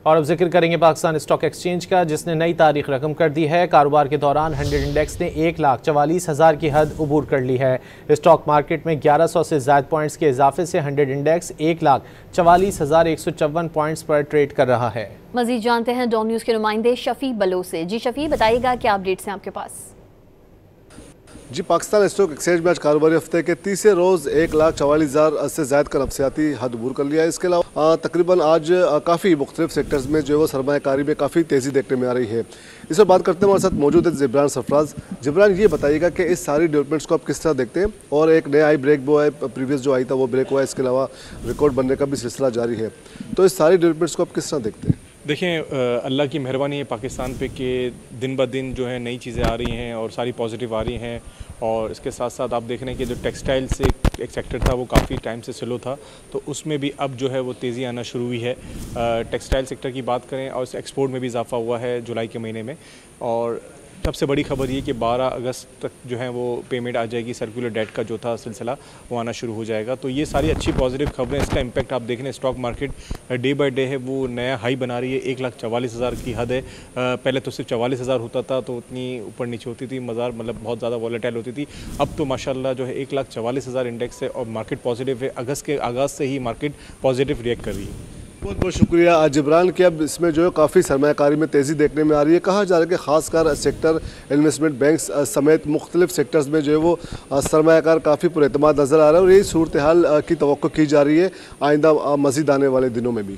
और अब जिक्र करेंगे पाकिस्तान स्टॉक एक्सचेंज का, जिसने नई तारीख रकम कर दी है। कारोबार के दौरान 100 इंडेक्स ने 1,44,000 की हद उबूर कर ली है। स्टॉक मार्केट में 1100 से ज़ायद पॉइंट्स के इजाफे से 100 इंडेक्स 1,44,154 पॉइंट्स पर ट्रेड कर रहा है। मजीद जानते हैं डॉन न्यूज़ के नुमाइंदे शफी बलोच से। जी शफी, बताइएगा क्या अपडेट्स हैं आपके पास? जी, पाकिस्तान स्टॉक एक्सचेंज में आज कारोबारी हफ्ते के तीसरे रोज़ 1,44,000 से ज़ायद का नफसियाती हद अबूर कर लिया है। इसके अलावा तकरीबन आज काफ़ी मुख्तलिफ सेक्टर्स में जो है वो सरमायाकारी में काफ़ी तेज़ी देखने में आ रही है। इस पर बात करते हैं, हमारे साथ मौजूद है जिब्रान सरफराज। जिब्रान, ये बताइएगा कि इस सारी डेवलपमेंट्स को आप किस तरह देखते हैं, और एक नया आई ब्रेक वो है, प्रीवियस जो आई था वो ब्रेक हुआ है, इसके अलावा रिकॉर्ड बनने का भी सिलसिला जारी है, तो इस सारी डेवलपमेंट्स को आप किस तरह देखते हैं? देखें, अल्लाह की मेहरबानी है पाकिस्तान पे कि दिन ब दिन जो है नई चीज़ें आ रही हैं और सारी पॉजिटिव आ रही हैं। और इसके साथ साथ आप देख रहे हैं कि जो टेक्सटाइल से एक सेक्टर था वो काफ़ी टाइम से स्लो था, तो उसमें भी अब जो है वो तेज़ी आना शुरू हुई है। टेक्सटाइल सेक्टर की बात करें और एक्सपोर्ट में भी इजाफा हुआ है जुलाई के महीने में। और सबसे बड़ी खबर ये कि 12 अगस्त तक जो है वो पेमेंट आ जाएगी, सर्कुलर डेट का जो था सिलसिला वो आना शुरू हो जाएगा। तो ये सारी अच्छी पॉजिटिव खबरें, इसका इम्पैक्ट आप देख रहे हैं। Stock market day by day है वो नया हाई बना रही है। 1,44,000 की हद है। पहले तो सिर्फ 44,000 होता था, तो उतनी ऊपर नीचे होती थी, मज़ार मतलब बहुत ज़्यादा वॉलेटाइल होती थी। अब तो माशाल्लाह जो है 1,44,000 इंडेक्स है और मार्केट पॉजिटिव है। अगस्त के आगाज़ से ही मार्केट पॉजिटिव रिएक्ट कर रही है। बहुत बहुत शुक्रिया जिब्रान कि अब इसमें जो है काफ़ी सरमायाकारी में तेज़ी देखने में आ रही है। कहा जा रहा है कि खासकर सेक्टर इन्वेस्टमेंट बैंक्स समेत मुख्तलिफ सेक्टर्स में जो है वो सरमायाकार काफ़ी पुरएतमाद नज़र आ रहा है, और यही सूरत हाल की तवक्को की जा रही है आइंदा मज़ीद आने वाले दिनों में भी।